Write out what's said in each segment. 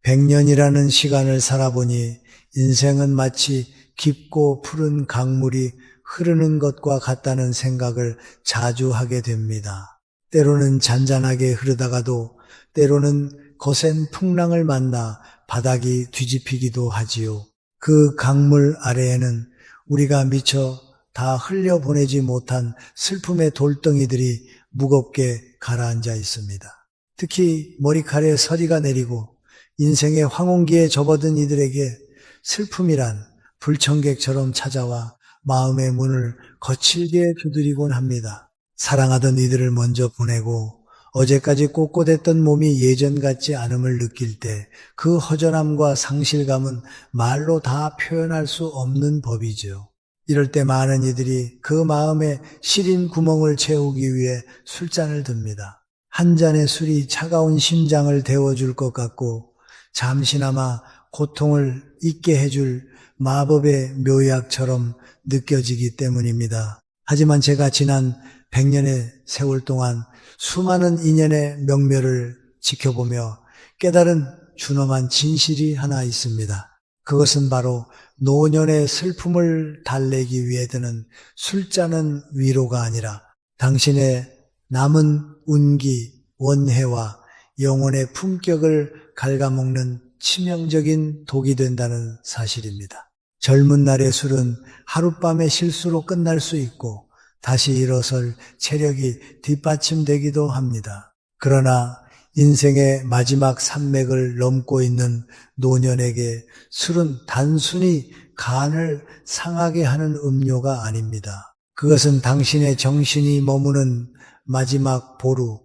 100년이라는 시간을 살아보니 인생은 마치 깊고 푸른 강물이 흐르는 것과 같다는 생각을 자주 하게 됩니다. 때로는 잔잔하게 흐르다가도 때로는 거센 풍랑을 만나 바닥이 뒤집히기도 하지요. 그 강물 아래에는 우리가 미처 다 흘려보내지 못한 슬픔의 돌덩이들이 무겁게 가라앉아 있습니다. 특히 머리칼에 서리가 내리고 인생의 황혼기에 접어든 이들에게 슬픔이란 불청객처럼 찾아와 마음의 문을 거칠게 두드리곤 합니다. 사랑하던 이들을 먼저 보내고 어제까지 꼿꼿했던 몸이 예전 같지 않음을 느낄 때 그 허전함과 상실감은 말로 다 표현할 수 없는 법이죠. 이럴 때 많은 이들이 그 마음에 시린 구멍을 채우기 위해 술잔을 듭니다. 한 잔의 술이 차가운 심장을 데워줄 것 같고 잠시나마 고통을 잊게 해줄 마법의 묘약처럼 느껴지기 때문입니다. 하지만 제가 지난 100년의 세월 동안 수많은 인연의 명멸을 지켜보며 깨달은 준엄한 진실이 하나 있습니다. 그것은 바로 노년의 슬픔을 달래기 위해 드는 술잔은 위로가 아니라 당신의 남은 운기, 원해와 영혼의 품격을 갉아먹는 치명적인 독이 된다는 사실입니다. 젊은 날의 술은 하룻밤의 실수로 끝날 수 있고 다시 일어설 체력이 뒷받침되기도 합니다. 그러나 인생의 마지막 산맥을 넘고 있는 노년에게 술은 단순히 간을 상하게 하는 음료가 아닙니다. 그것은 당신의 정신이 머무는 마지막 보루,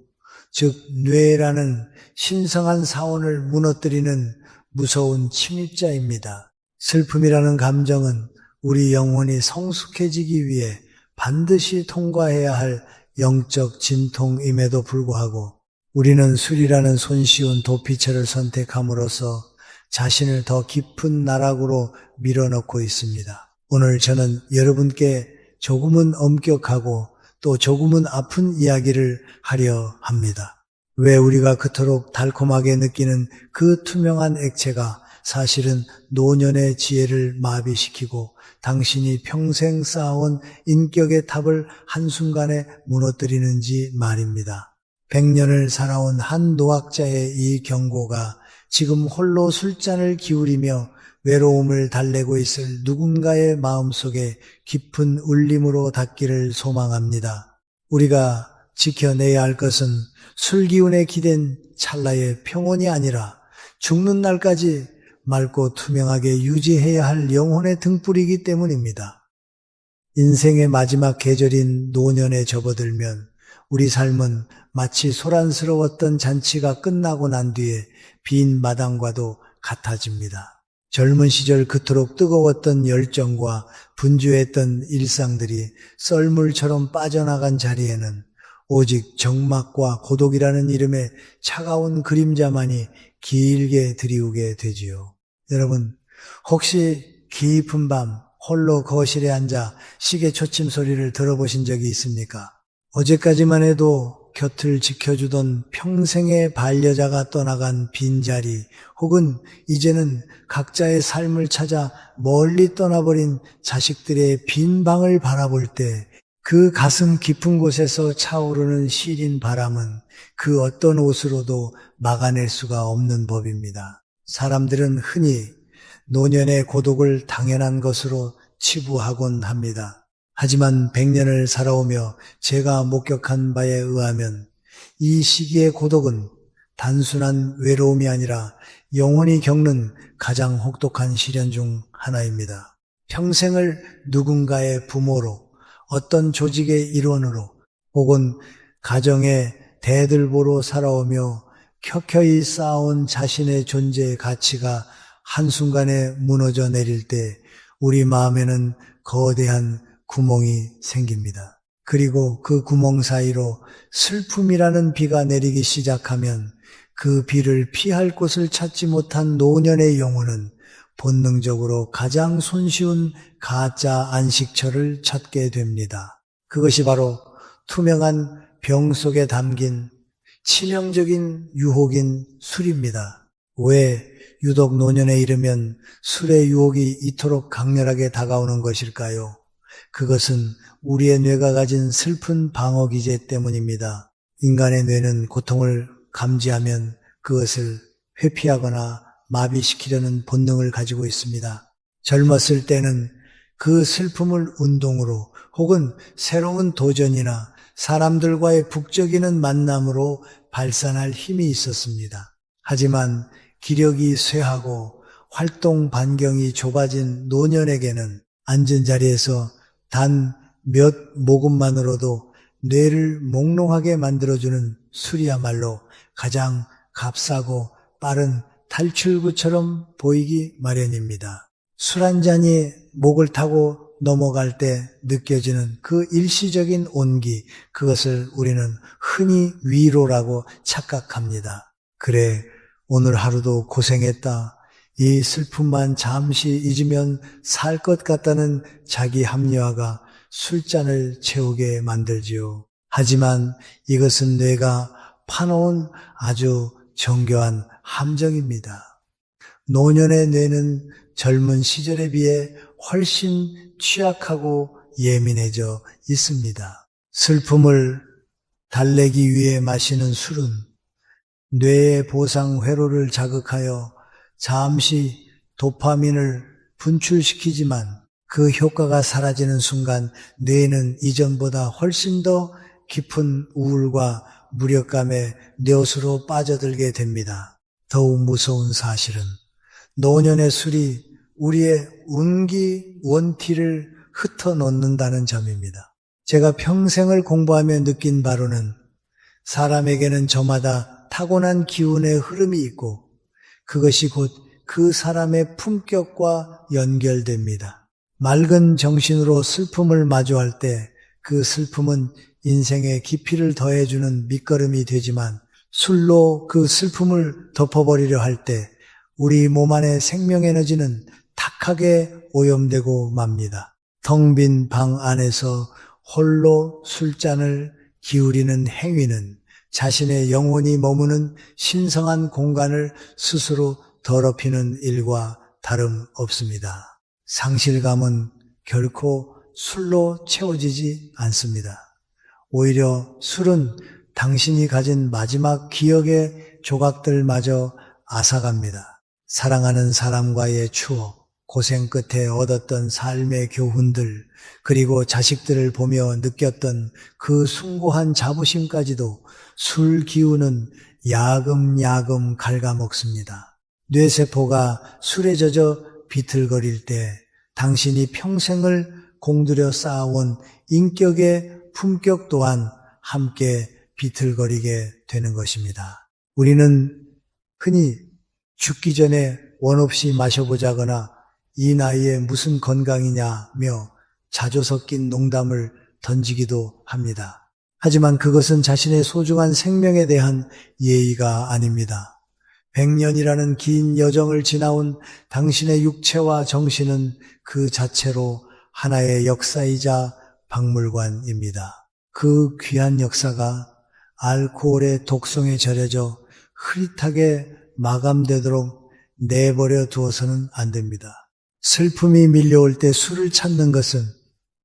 즉 뇌라는 신성한 사원을 무너뜨리는 무서운 침입자입니다. 슬픔이라는 감정은 우리 영혼이 성숙해지기 위해 반드시 통과해야 할 영적 진통임에도 불구하고 우리는 술이라는 손쉬운 도피처를 선택함으로써 자신을 더 깊은 나락으로 밀어넣고 있습니다. 오늘 저는 여러분께 조금은 엄격하고 또 조금은 아픈 이야기를 하려 합니다. 왜 우리가 그토록 달콤하게 느끼는 그 투명한 액체가 사실은 노년의 지혜를 마비시키고 당신이 평생 쌓아온 인격의 탑을 한순간에 무너뜨리는지 말입니다. 100년을 살아온 한 노학자의 이 경고가 지금 홀로 술잔을 기울이며 외로움을 달래고 있을 누군가의 마음속에 깊은 울림으로 닿기를 소망합니다. 우리가 지켜내야 할 것은 술기운에 기댄 찰나의 평온이 아니라 죽는 날까지 맑고 투명하게 유지해야 할 영혼의 등불이기 때문입니다. 인생의 마지막 계절인 노년에 접어들면 우리 삶은 마치 소란스러웠던 잔치가 끝나고 난 뒤에 빈 마당과도 같아집니다. 젊은 시절 그토록 뜨거웠던 열정과 분주했던 일상들이 썰물처럼 빠져나간 자리에는 오직 적막과 고독이라는 이름의 차가운 그림자만이 길게 드리우게 되지요. 여러분, 혹시 깊은 밤 홀로 거실에 앉아 시계 초침 소리를 들어보신 적이 있습니까? 어제까지만 해도 곁을 지켜주던 평생의 반려자가 떠나간 빈자리 혹은 이제는 각자의 삶을 찾아 멀리 떠나버린 자식들의 빈 방을 바라볼 때 그 가슴 깊은 곳에서 차오르는 시린 바람은 그 어떤 옷으로도 막아낼 수가 없는 법입니다. 사람들은 흔히 노년의 고독을 당연한 것으로 치부하곤 합니다. 하지만 100년을 살아오며 제가 목격한 바에 의하면 이 시기의 고독은 단순한 외로움이 아니라 영혼이 겪는 가장 혹독한 시련 중 하나입니다. 평생을 누군가의 부모로, 어떤 조직의 일원으로 혹은 가정의 대들보로 살아오며 켜켜이 쌓아온 자신의 존재의 가치가 한순간에 무너져 내릴 때 우리 마음에는 거대한 구멍이 생깁니다. 그리고 그 구멍 사이로 슬픔이라는 비가 내리기 시작하면 그 비를 피할 곳을 찾지 못한 노년의 영혼은 본능적으로 가장 손쉬운 가짜 안식처를 찾게 됩니다. 그것이 바로 투명한 병 속에 담긴 치명적인 유혹인 술입니다. 왜 유독 노년에 이르면 술의 유혹이 이토록 강렬하게 다가오는 것일까요? 그것은 우리의 뇌가 가진 슬픈 방어 기제 때문입니다. 인간의 뇌는 고통을 감지하면 그것을 회피하거나 마비시키려는 본능을 가지고 있습니다. 젊었을 때는 그 슬픔을 운동으로 혹은 새로운 도전이나 사람들과의 북적이는 만남으로 발산할 힘이 있었습니다. 하지만 기력이 쇠하고 활동 반경이 좁아진 노년에게는 앉은 자리에서 단 몇 모금만으로도 뇌를 몽롱하게 만들어주는 술이야말로 가장 값싸고 빠른 탈출구처럼 보이기 마련입니다. 술 한 잔이 목을 타고 넘어갈 때 느껴지는 그 일시적인 온기, 그것을 우리는 흔히 위로라고 착각합니다. 그래, 오늘 하루도 고생했다. 이 슬픔만 잠시 잊으면 살 것 같다는 자기 합리화가 술잔을 채우게 만들지요. 하지만 이것은 뇌가 파놓은 아주 정교한 함정입니다. 노년의 뇌는 젊은 시절에 비해 훨씬 취약하고 예민해져 있습니다. 슬픔을 달래기 위해 마시는 술은 뇌의 보상 회로를 자극하여 잠시 도파민을 분출시키지만 그 효과가 사라지는 순간 뇌는 이전보다 훨씬 더 깊은 우울과 무력감에 뇌옷으로 빠져들게 됩니다. 더욱 무서운 사실은 노년의 술이 우리의 운기 원티를 흩어놓는다는 점입니다. 제가 평생을 공부하며 느낀 바로는 사람에게는 저마다 타고난 기운의 흐름이 있고 그것이 곧 그 사람의 품격과 연결됩니다. 맑은 정신으로 슬픔을 마주할 때 그 슬픔은 인생의 깊이를 더해주는 밑거름이 되지만 술로 그 슬픔을 덮어버리려 할 때 우리 몸 안의 생명에너지는 탁하게 오염되고 맙니다. 텅 빈 방 안에서 홀로 술잔을 기울이는 행위는 자신의 영혼이 머무는 신성한 공간을 스스로 더럽히는 일과 다름없습니다. 상실감은 결코 술로 채워지지 않습니다. 오히려 술은 당신이 가진 마지막 기억의 조각들마저 앗아갑니다. 사랑하는 사람과의 추억, 고생 끝에 얻었던 삶의 교훈들, 그리고 자식들을 보며 느꼈던 그 숭고한 자부심까지도 술 기운은 야금야금 갉아먹습니다. 뇌세포가 술에 젖어 비틀거릴 때 당신이 평생을 공들여 쌓아온 인격의 품격 또한 함께 비틀거리게 되는 것입니다. 우리는 흔히 죽기 전에 원 없이 마셔보자거나 이 나이에 무슨 건강이냐며 자조 섞인 농담을 던지기도 합니다. 하지만 그것은 자신의 소중한 생명에 대한 예의가 아닙니다. 100년이라는 긴 여정을 지나온 당신의 육체와 정신은 그 자체로 하나의 역사이자 박물관입니다. 그 귀한 역사가 알코올의 독성에 절여져 흐릿하게 마감되도록 내버려 두어서는 안 됩니다. 슬픔이 밀려올 때 술을 찾는 것은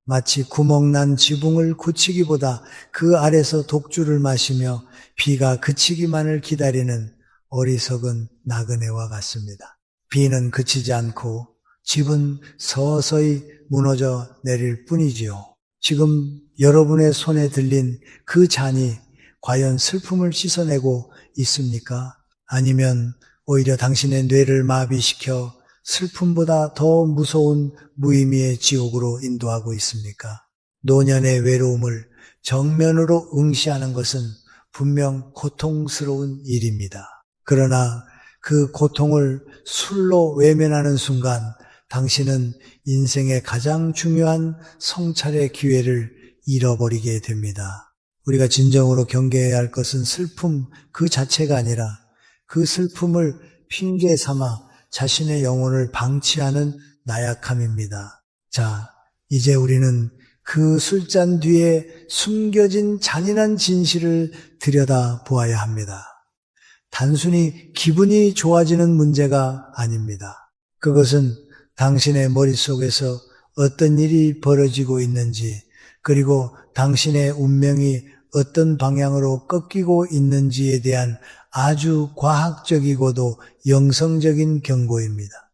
마치 구멍난 지붕을 고치기보다 그 아래서 독주를 마시며 비가 그치기만을 기다리는 어리석은 나그네와 같습니다. 비는 그치지 않고 집은 서서히 무너져 내릴 뿐이지요. 지금 여러분의 손에 들린 그 잔이 과연 슬픔을 씻어내고 있습니까? 아니면 오히려 당신의 뇌를 마비시켜 슬픔보다 더 무서운 무의미의 지옥으로 인도하고 있습니까? 노년의 외로움을 정면으로 응시하는 것은 분명 고통스러운 일입니다. 그러나 그 고통을 술로 외면하는 순간 당신은 인생의 가장 중요한 성찰의 기회를 잃어버리게 됩니다. 우리가 진정으로 경계해야 할 것은 슬픔 그 자체가 아니라 그 슬픔을 핑계 삼아 자신의 영혼을 방치하는 나약함입니다. 자, 이제 우리는 그 술잔 뒤에 숨겨진 잔인한 진실을 들여다보아야 합니다. 단순히 기분이 좋아지는 문제가 아닙니다. 그것은 당신의 머릿속에서 어떤 일이 벌어지고 있는지, 그리고 당신의 운명이 어떤 방향으로 꺾이고 있는지에 대한 아주 과학적이고도 영성적인 경고입니다.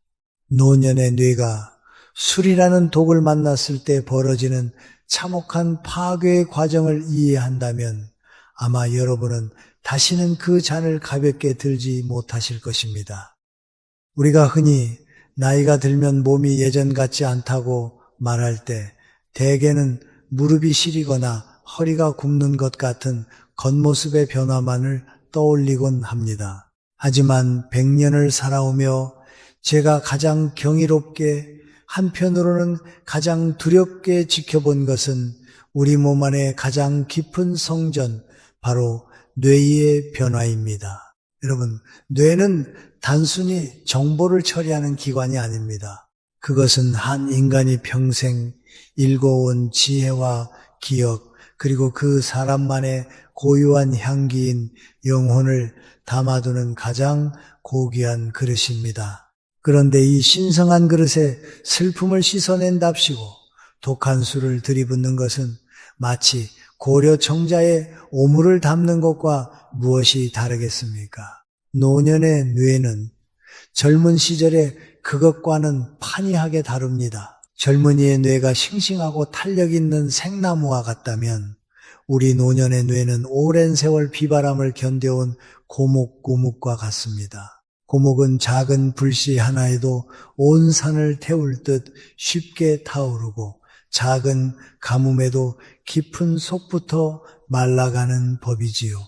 노년의 뇌가 술이라는 독을 만났을 때 벌어지는 참혹한 파괴의 과정을 이해한다면 아마 여러분은 다시는 그 잔을 가볍게 들지 못하실 것입니다. 우리가 흔히 나이가 들면 몸이 예전 같지 않다고 말할 때 대개는 무릎이 시리거나 허리가 굽는 것 같은 겉모습의 변화만을 떠올리곤 합니다. 하지만 100년을 살아오며 제가 가장 경이롭게, 한편으로는 가장 두렵게 지켜본 것은 우리 몸 안에 가장 깊은 성전, 바로 뇌의 변화입니다. 여러분, 뇌는 단순히 정보를 처리하는 기관이 아닙니다. 그것은 한 인간이 평생 일궈온 지혜와 기억, 그리고 그 사람만의 고유한 향기인 영혼을 담아두는 가장 고귀한 그릇입니다. 그런데 이 신성한 그릇에 슬픔을 씻어낸답시고 독한 술을 들이붓는 것은 마치 고려 청자의 오물을 담는 것과 무엇이 다르겠습니까? 노년의 뇌는 젊은 시절에 그것과는 판이하게 다릅니다. 젊은이의 뇌가 싱싱하고 탄력 있는 생나무와 같다면 우리 노년의 뇌는 오랜 세월 비바람을 견뎌온 고목과 같습니다. 고목은 작은 불씨 하나에도 온 산을 태울 듯 쉽게 타오르고 작은 가뭄에도 깊은 속부터 말라가는 법이지요.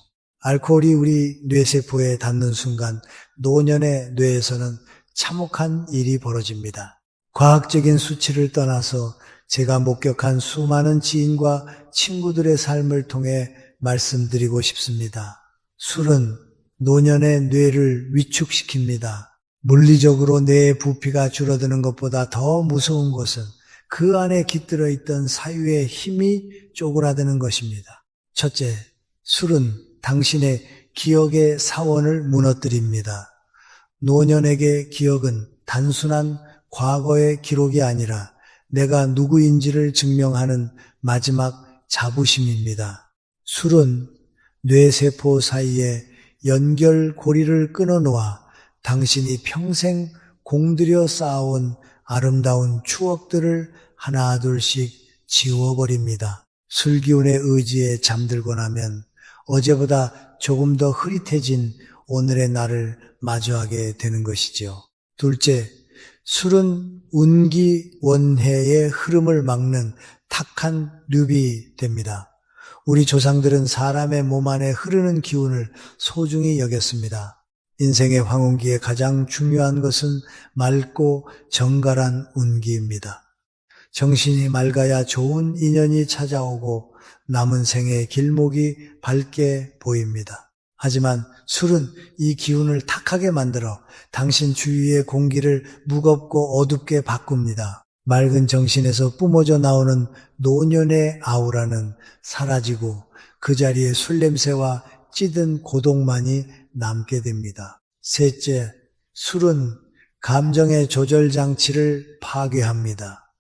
알코올이 우리 뇌세포에 닿는 순간 노년의 뇌에서는 참혹한 일이 벌어집니다. 과학적인 수치를 떠나서 제가 목격한 수많은 지인과 친구들의 삶을 통해 말씀드리고 싶습니다. 술은 노년의 뇌를 위축시킵니다. 물리적으로 뇌의 부피가 줄어드는 것보다 더 무서운 것은 그 안에 깃들어 있던 사유의 힘이 쪼그라드는 것입니다. 첫째, 술은 당신의 기억의 사원을 무너뜨립니다. 노년에게 기억은 단순한 과거의 기록이 아니라 내가 누구인지를 증명하는 마지막 자부심입니다. 술은 뇌세포 사이에 연결고리를 끊어놓아 당신이 평생 공들여 쌓아온 아름다운 추억들을 하나둘씩 지워버립니다. 술기운의 의지에 잠들고 나면 어제보다 조금 더 흐릿해진 오늘의 날을 마주하게 되는 것이죠. 둘째, 술은 운기 원해의 흐름을 막는 탁한 늪이 됩니다. 우리 조상들은 사람의 몸 안에 흐르는 기운을 소중히 여겼습니다. 인생의 황혼기에 가장 중요한 것은 맑고 정갈한 운기입니다. 정신이 맑아야 좋은 인연이 찾아오고 남은 생의 길목이 밝게 보입니다. 하지만 술은 이 기운을 탁하게 만들어 당신 주위의 공기를 무겁고 어둡게 바꿉니다. 맑은 정신에서 뿜어져 나오는 노년의 아우라는 사라지고 그 자리에 술 냄새와 찌든 고독만이 남게 됩니다. 셋째, 술은 감정의 조절 장치를 파괴합니다.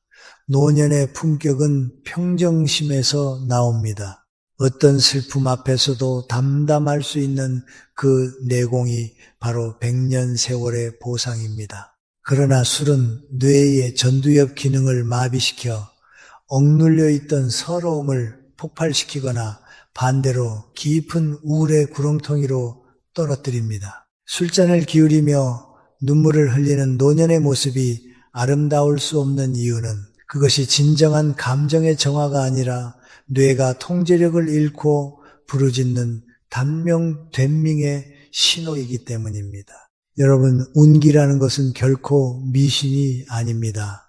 노년의 품격은 평정심에서 나옵니다. 어떤 슬픔 앞에서도 담담할 수 있는 그 내공이 바로 100년 세월의 보상입니다. 그러나 술은 뇌의 전두엽 기능을 마비시켜 억눌려 있던 서러움을 폭발시키거나 반대로 깊은 우울의 구렁텅이로 떨어뜨립니다. 술잔을 기울이며 눈물을 흘리는 노년의 모습이 아름다울 수 없는 이유는 그것이 진정한 감정의 정화가 아니라 뇌가 통제력을 잃고 부르짖는 단명된밍의 신호이기 때문입니다. 여러분, 운기라는 것은 결코 미신이 아닙니다.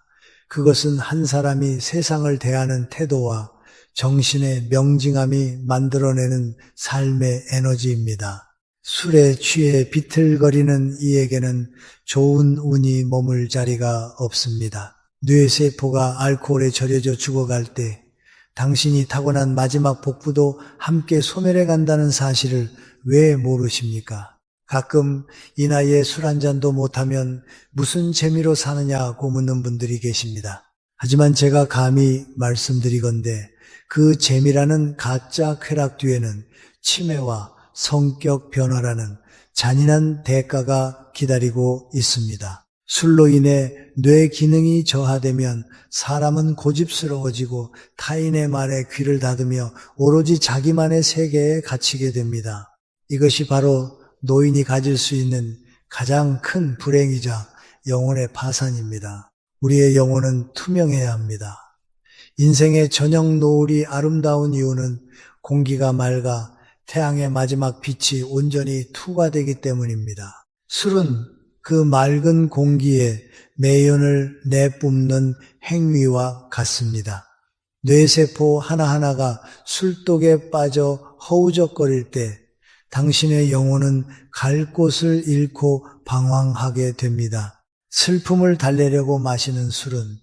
그것은 한 사람이 세상을 대하는 태도와 정신의 명징함이 만들어내는 삶의 에너지입니다. 술에 취해 비틀거리는 이에게는 좋은 운이 머물 자리가 없습니다. 뇌세포가 알코올에 절여져 죽어갈 때 당신이 타고난 마지막 복부도 함께 소멸해 간다는 사실을 왜 모르십니까? 가끔 이 나이에 술 한 잔도 못하면 무슨 재미로 사느냐고 묻는 분들이 계십니다. 하지만 제가 감히 말씀드리건대 그 재미라는 가짜 쾌락 뒤에는 치매와 성격 변화라는 잔인한 대가가 기다리고 있습니다. 술로 인해 뇌 기능이 저하되면 사람은 고집스러워지고 타인의 말에 귀를 닫으며 오로지 자기만의 세계에 갇히게 됩니다. 이것이 바로 노인이 가질 수 있는 가장 큰 불행이자 영혼의 파산입니다. 우리의 영혼은 투명해야 합니다. 인생의 저녁 노을이 아름다운 이유는 공기가 맑아 태양의 마지막 빛이 온전히 투과되기 때문입니다. 술은 그 맑은 공기에 매연을 내뿜는 행위와 같습니다. 뇌세포 하나하나가 술독에 빠져 허우적거릴 때 당신의 영혼은 갈 곳을 잃고 방황하게 됩니다. 슬픔을 달래려고 마시는 술은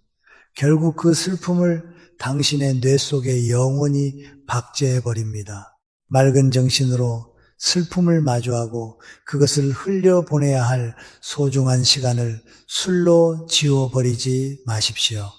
결국 그 슬픔을 당신의 뇌 속에 영원히 박제해버립니다. 맑은 정신으로 슬픔을 마주하고 그것을 흘려보내야 할 소중한 시간을 술로 지워버리지 마십시오.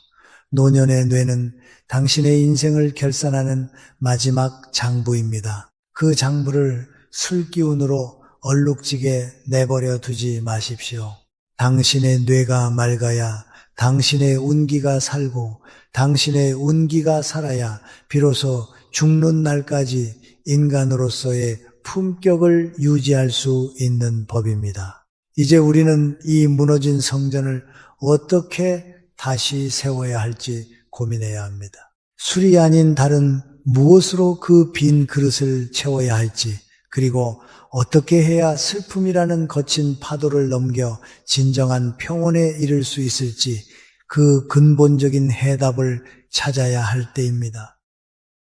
노년의 뇌는 당신의 인생을 결산하는 마지막 장부입니다. 그 장부를 술 기운으로 얼룩지게 내버려 두지 마십시오. 당신의 뇌가 맑아야 당신의 운기가 살고 당신의 운기가 살아야 비로소 죽는 날까지 인간으로서의 품격을 유지할 수 있는 법입니다. 이제 우리는 이 무너진 성전을 어떻게 다시 세워야 할지 고민해야 합니다. 술이 아닌 다른 무엇으로 그 빈 그릇을 채워야 할지, 그리고 어떻게 해야 슬픔이라는 거친 파도를 넘겨 진정한 평온에 이를 수 있을지 그 근본적인 해답을 찾아야 할 때입니다.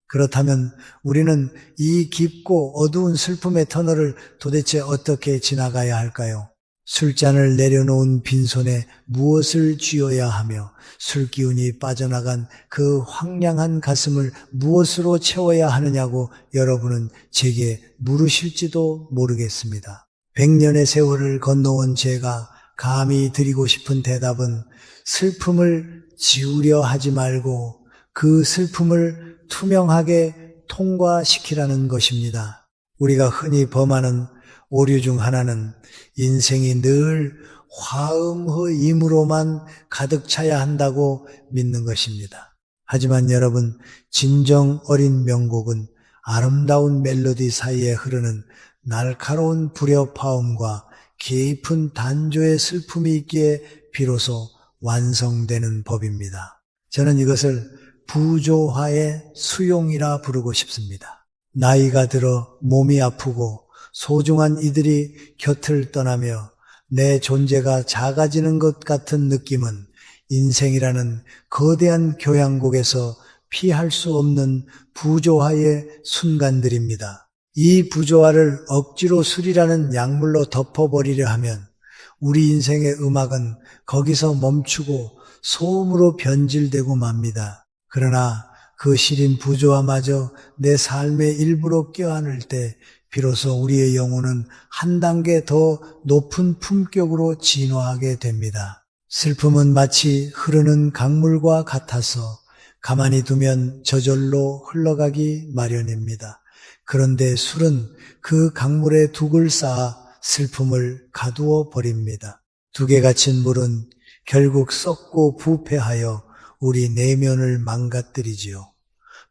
그렇다면 우리는 이 깊고 어두운 슬픔의 터널을 도대체 어떻게 지나가야 할까요? 술잔을 내려놓은 빈손에 무엇을 쥐어야 하며 술기운이 빠져나간 그 황량한 가슴을 무엇으로 채워야 하느냐고 여러분은 제게 물으실지도 모르겠습니다. 100년의 세월을 건너온 제가 감히 드리고 싶은 대답은 슬픔을 지우려 하지 말고 그 슬픔을 투명하게 통과시키라는 것입니다. 우리가 흔히 범하는 오류 중 하나는 인생이 늘 화음허임으로만 가득 차야 한다고 믿는 것입니다. 하지만 여러분, 진정 어린 명곡은 아름다운 멜로디 사이에 흐르는 날카로운 불협화음과 깊은 단조의 슬픔이 있기에 비로소 완성되는 법입니다. 저는 이것을 부조화의 수용이라 부르고 싶습니다. 나이가 들어 몸이 아프고 소중한 이들이 곁을 떠나며 내 존재가 작아지는 것 같은 느낌은 인생이라는 거대한 교향곡에서 피할 수 없는 부조화의 순간들입니다. 이 부조화를 억지로 술이라는 약물로 덮어버리려 하면 우리 인생의 음악은 거기서 멈추고 소음으로 변질되고 맙니다. 그러나 그 시린 부조화마저 내 삶의 일부로 껴안을 때 비로소 우리의 영혼은 한 단계 더 높은 품격으로 진화하게 됩니다. 슬픔은 마치 흐르는 강물과 같아서 가만히 두면 저절로 흘러가기 마련입니다. 그런데 술은 그 강물에 둑을 쌓아 슬픔을 가두어 버립니다. 둑에 갇힌 물은 결국 썩고 부패하여 우리 내면을 망가뜨리지요.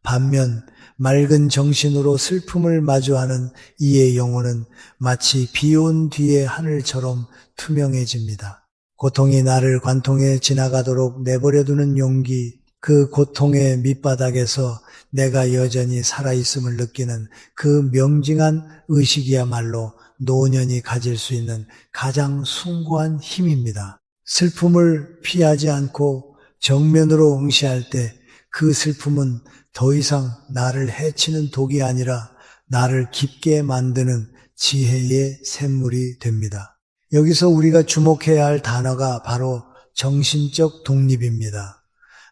반면 맑은 정신으로 슬픔을 마주하는 이의 영혼은 마치 비 온 뒤의 하늘처럼 투명해집니다. 고통이 나를 관통해 지나가도록 내버려두는 용기, 그 고통의 밑바닥에서 내가 여전히 살아있음을 느끼는 그 명징한 의식이야말로 노년이 가질 수 있는 가장 숭고한 힘입니다. 슬픔을 피하지 않고 정면으로 응시할 때 그 슬픔은 더 이상 나를 해치는 독이 아니라 나를 깊게 만드는 지혜의 샘물이 됩니다. 여기서 우리가 주목해야 할 단어가 바로 정신적 독립입니다.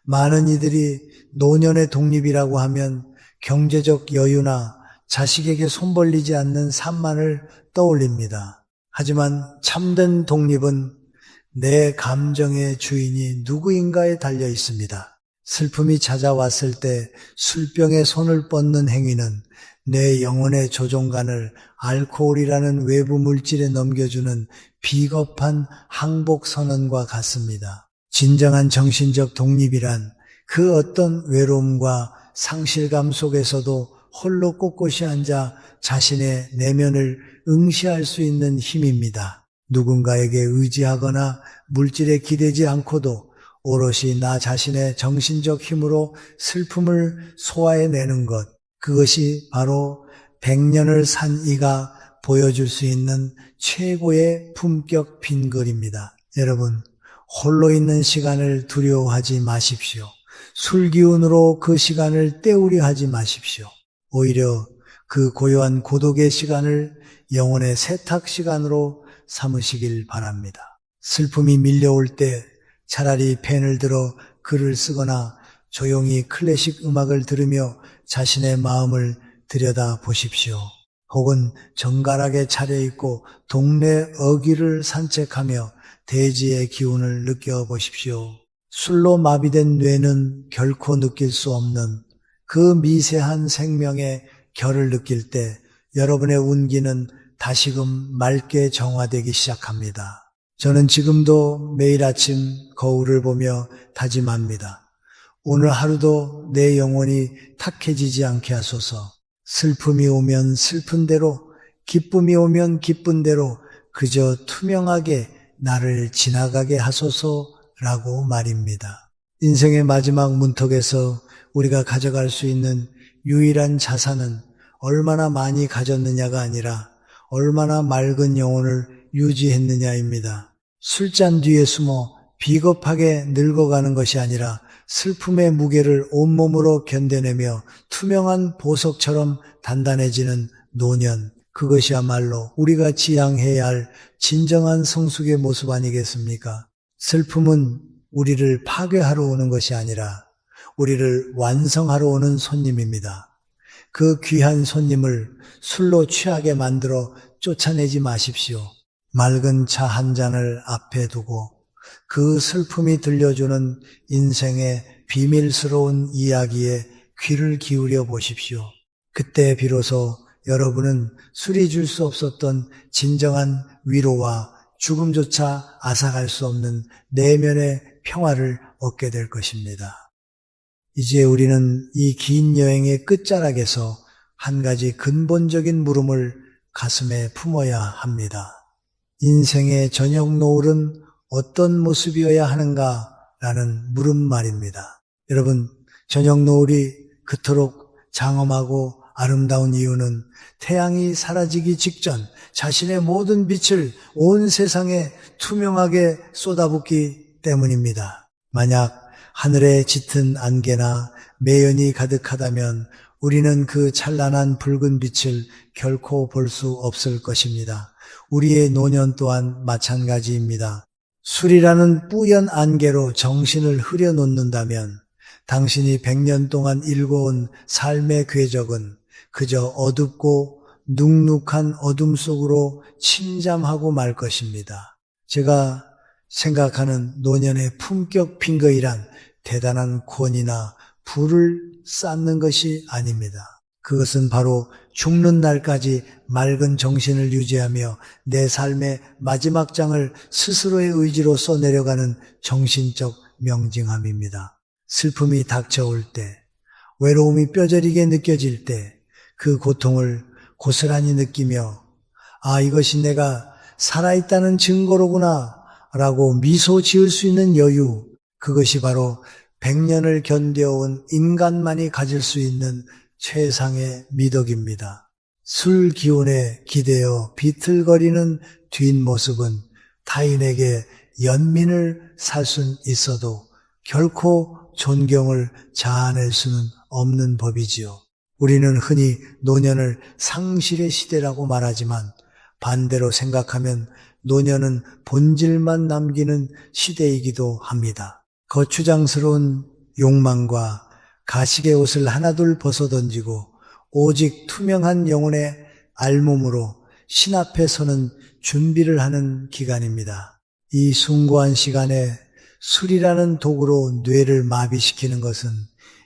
많은 이들이 노년의 독립이라고 하면 경제적 여유나 자식에게 손 벌리지 않는 산만을 떠올립니다. 하지만 참된 독립은 내 감정의 주인이 누구인가에 달려 있습니다. 슬픔이 찾아왔을 때 술병에 손을 뻗는 행위는 내 영혼의 조종관을 알코올이라는 외부 물질에 넘겨주는 비겁한 항복 선언과 같습니다. 진정한 정신적 독립이란 그 어떤 외로움과 상실감 속에서도 홀로 꼿꼿이 앉아 자신의 내면을 응시할 수 있는 힘입니다. 누군가에게 의지하거나 물질에 기대지 않고도 오롯이 나 자신의 정신적 힘으로 슬픔을 소화해내는 것, 그것이 바로 100년을 산 이가 보여줄 수 있는 최고의 품격 빈글입니다. 여러분, 홀로 있는 시간을 두려워하지 마십시오. 술 기운으로 그 시간을 때우려 하지 마십시오. 오히려 그 고요한 고독의 시간을 영혼의 세탁 시간으로 삼으시길 바랍니다. 슬픔이 밀려올 때 차라리 펜을 들어 글을 쓰거나 조용히 클래식 음악을 들으며 자신의 마음을 들여다 보십시오. 혹은 정갈하게 차려입고 동네 어귀를 산책하며 대지의 기운을 느껴보십시오. 술로 마비된 뇌는 결코 느낄 수 없는 그 미세한 생명의 결을 느낄 때 여러분의 운기는 다시금 맑게 정화되기 시작합니다. 저는 지금도 매일 아침 거울을 보며 다짐합니다. 오늘 하루도 내 영혼이 탁해지지 않게 하소서. 슬픔이 오면 슬픈 대로, 기쁨이 오면 기쁜 대로 그저 투명하게 나를 지나가게 하소서라고 말입니다. 인생의 마지막 문턱에서 우리가 가져갈 수 있는 유일한 자산은 얼마나 많이 가졌느냐가 아니라 얼마나 맑은 영혼을 유지했느냐입니다. 술잔 뒤에 숨어 비겁하게 늙어가는 것이 아니라 슬픔의 무게를 온몸으로 견뎌내며 투명한 보석처럼 단단해지는 노년, 그것이야말로 우리가 지향해야 할 진정한 성숙의 모습 아니겠습니까? 슬픔은 우리를 파괴하러 오는 것이 아니라 우리를 완성하러 오는 손님입니다. 그 귀한 손님을 술로 취하게 만들어 쫓아내지 마십시오. 맑은 차 한 잔을 앞에 두고 그 슬픔이 들려주는 인생의 비밀스러운 이야기에 귀를 기울여 보십시오. 그때 비로소 여러분은 술이 줄 수 없었던 진정한 위로와 죽음조차 앗아갈 수 없는 내면의 평화를 얻게 될 것입니다. 이제 우리는 이 긴 여행의 끝자락에서 한 가지 근본적인 물음을 가슴에 품어야 합니다. 인생의 저녁 노을은 어떤 모습이어야 하는가라는 물음 말입니다. 여러분, 저녁 노을이 그토록 장엄하고 아름다운 이유는 태양이 사라지기 직전 자신의 모든 빛을 온 세상에 투명하게 쏟아붓기 때문입니다. 만약 하늘에 짙은 안개나 매연이 가득하다면 우리는 그 찬란한 붉은 빛을 결코 볼 수 없을 것입니다. 우리의 노년 또한 마찬가지입니다. 술이라는 뿌연 안개로 정신을 흐려놓는다면 당신이 100년 동안 일궈온 삶의 궤적은 그저 어둡고 눅눅한 어둠 속으로 침잠하고 말 것입니다. 제가 생각하는 노년의 품격 핑거이란 대단한 권위나 부를 쌓는 것이 아닙니다. 그것은 바로 죽는 날까지 맑은 정신을 유지하며 내 삶의 마지막 장을 스스로의 의지로 써내려가는 정신적 명징함입니다. 슬픔이 닥쳐올 때, 외로움이 뼈저리게 느껴질 때 그 고통을 고스란히 느끼며 이것이 내가 살아있다는 증거로구나 라고 미소 지을 수 있는 여유, 그것이 바로 100년을 견뎌온 인간만이 가질 수 있는 최상의 미덕입니다. 술 기운에 기대어 비틀거리는 뒷모습은 타인에게 연민을 살 순 있어도 결코 존경을 자아낼 수는 없는 법이지요. 우리는 흔히 노년을 상실의 시대라고 말하지만 반대로 생각하면 노년은 본질만 남기는 시대이기도 합니다. 거추장스러운 욕망과 가식의 옷을 하나둘 벗어던지고 오직 투명한 영혼의 알몸으로 신 앞에 서는 준비를 하는 기간입니다. 이 숭고한 시간에 술이라는 도구로 뇌를 마비시키는 것은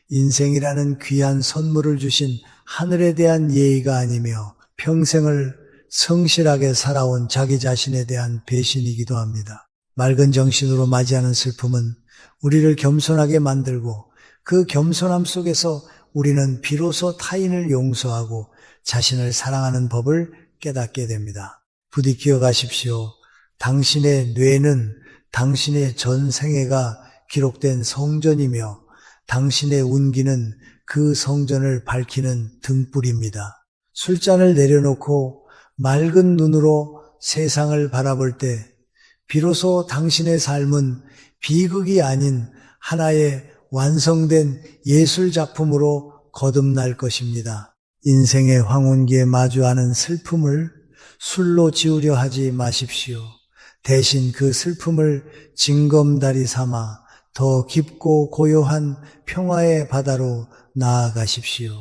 인생이라는 귀한 선물을 주신 하늘에 대한 예의가 아니며 평생을 성실하게 살아온 자기 자신에 대한 배신이기도 합니다. 맑은 정신으로 맞이하는 슬픔은 우리를 겸손하게 만들고 그 겸손함 속에서 우리는 비로소 타인을 용서하고 자신을 사랑하는 법을 깨닫게 됩니다. 부디 기억하십시오. 당신의 뇌는 당신의 전 생애가 기록된 성전이며 당신의 운기는 그 성전을 밝히는 등불입니다. 술잔을 내려놓고 맑은 눈으로 세상을 바라볼 때 비로소 당신의 삶은 비극이 아닌 하나의 완성된 예술 작품으로 거듭날 것입니다. 인생의 황혼기에 마주하는 슬픔을 술로 지우려 하지 마십시오. 대신 그 슬픔을 징검다리 삼아 더 깊고 고요한 평화의 바다로 나아가십시오.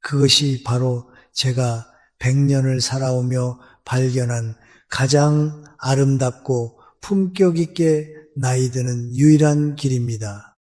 그것이 바로 제가 100년을 살아오며 발견한 가장 아름답고 품격 있게 나이 드는 유일한 길입니다.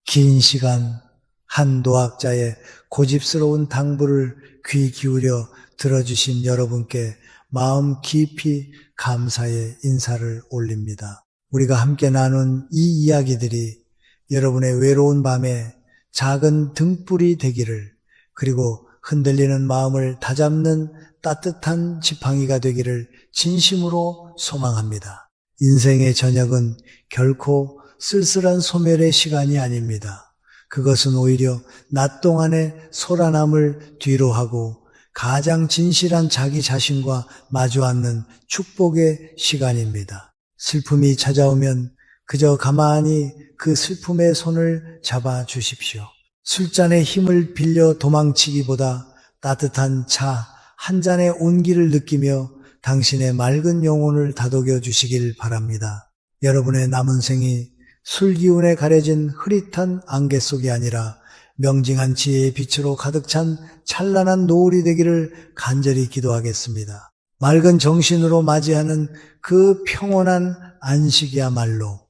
긴 시간 한 도학자의 고집스러운 당부를 귀 기울여 들어주신 여러분께 마음 깊이 감사의 인사를 올립니다. 우리가 함께 나눈 이 이야기들이 여러분의 외로운 밤에 작은 등불이 되기를, 그리고 흔들리는 마음을 다잡는 따뜻한 지팡이가 되기를 진심으로 소망합니다. 인생의 저녁은 결코 쓸쓸한 소멸의 시간이 아닙니다. 그것은 오히려 낮 동안의 소란함을 뒤로 하고 가장 진실한 자기 자신과 마주 앉는 축복의 시간입니다. 슬픔이 찾아오면 그저 가만히 그 슬픔의 손을 잡아 주십시오. 술잔의 힘을 빌려 도망치기보다 따뜻한 차 한 잔의 온기를 느끼며 당신의 맑은 영혼을 다독여 주시길 바랍니다. 여러분의 남은 생이 술 기운에 가려진 흐릿한 안개 속이 아니라 명징한 지혜의 빛으로 가득 찬 찬란한 노을이 되기를 간절히 기도하겠습니다. 맑은 정신으로 맞이하는 그 평온한 안식이야말로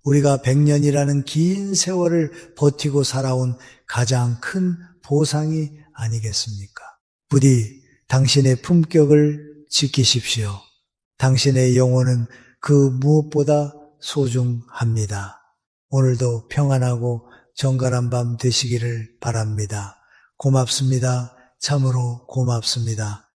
우리가 100년이라는 긴 세월을 버티고 살아온 가장 큰 보상이 아니겠습니까? 부디 당신의 품격을 지키십시오. 당신의 영혼은 그 무엇보다 소중합니다. 오늘도 평안하고 정갈한 밤 되시기를 바랍니다. 고맙습니다. 참으로 고맙습니다.